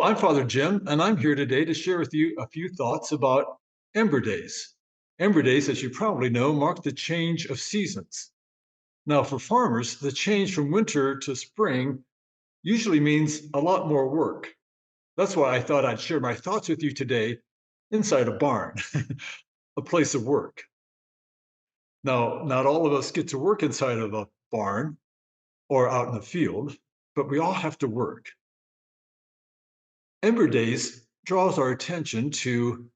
Hello, I'm Father Jim, and I'm here today to share with you a few thoughts about Ember Days. Ember Days, as you probably know, mark the change of seasons. Now, for farmers, the change from winter to spring usually means a lot more work. That's why I thought I'd share my thoughts with you today inside a barn, a place of work. Now, not all of us get to work inside of a barn or out in the field, but we all have to work. Ember Days draws our attention to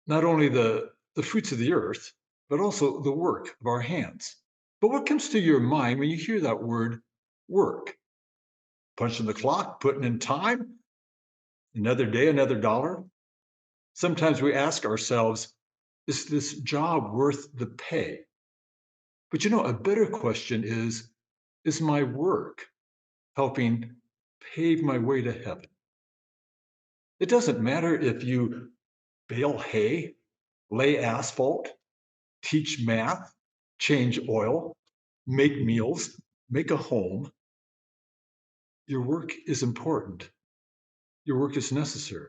not only the fruits of the earth, but also the work of our hands. But what comes to your mind when you hear that word work? Punching the clock, putting in time, another day, another dollar? Sometimes we ask ourselves, is this job worth the pay? But a better question is my work helping pave my way to heaven? It doesn't matter if you bale hay, lay asphalt, teach math, change oil, make meals, make a home. Your work is important. Your work is necessary,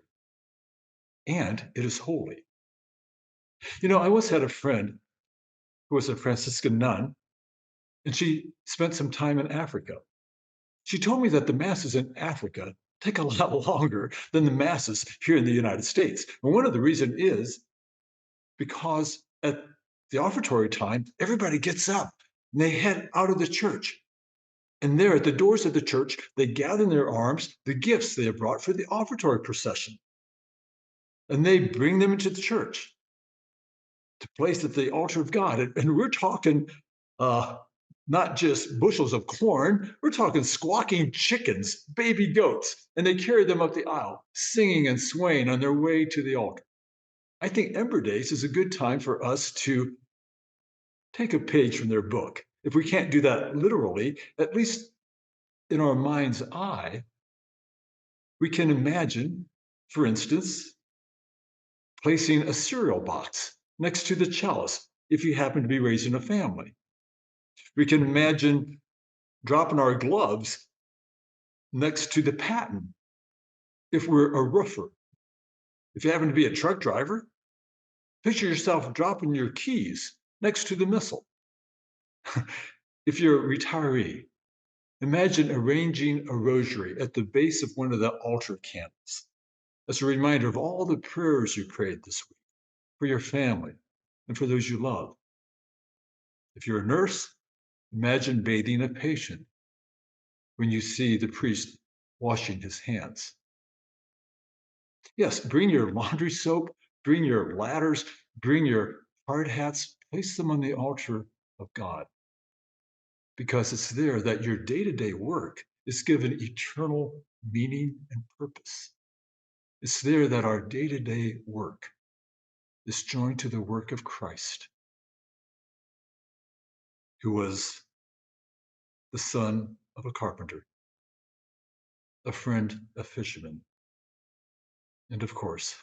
and it is holy. I once had a friend who was a Franciscan nun, and she spent some time in Africa. She told me that the masses in Africa take a lot longer than the masses here in the United States. And one of the reasons is because at the offertory time, everybody gets up and they head out of the church. And there at the doors of the church, they gather in their arms the gifts they have brought for the offertory procession. And they bring them into the church to place at the altar of God. And we're talking uh, not just bushels of corn, we're talking squawking chickens, baby goats. And they carry them up the aisle, singing and swaying on their way to the altar. I think Ember Days is a good time for us to take a page from their book. If we can't do that literally, at least in our mind's eye, we can imagine, for instance, placing a cereal box next to the chalice if you happen to be raising a family. We can imagine dropping our gloves next to the paten if we're a roofer. If you happen to be a truck driver, picture yourself dropping your keys next to the missile. If you're a retiree, imagine arranging a rosary at the base of one of the altar candles as a reminder of all the prayers you prayed this week for your family and for those you love. If you're a nurse, imagine bathing a patient when you see the priest washing his hands. Yes, bring your laundry soap, bring your ladders, bring your hard hats, place them on the altar of God, because it's there that your day to day work is given eternal meaning and purpose. It's there that our day to day work is joined to the work of Christ, who was the son of a carpenter, a friend of fishermen, and of course,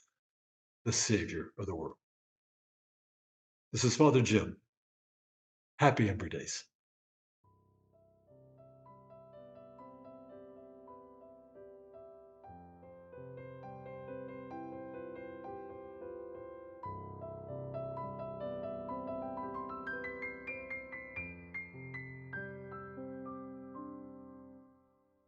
the Savior of the world. This is Father Jim. Happy Ember Days.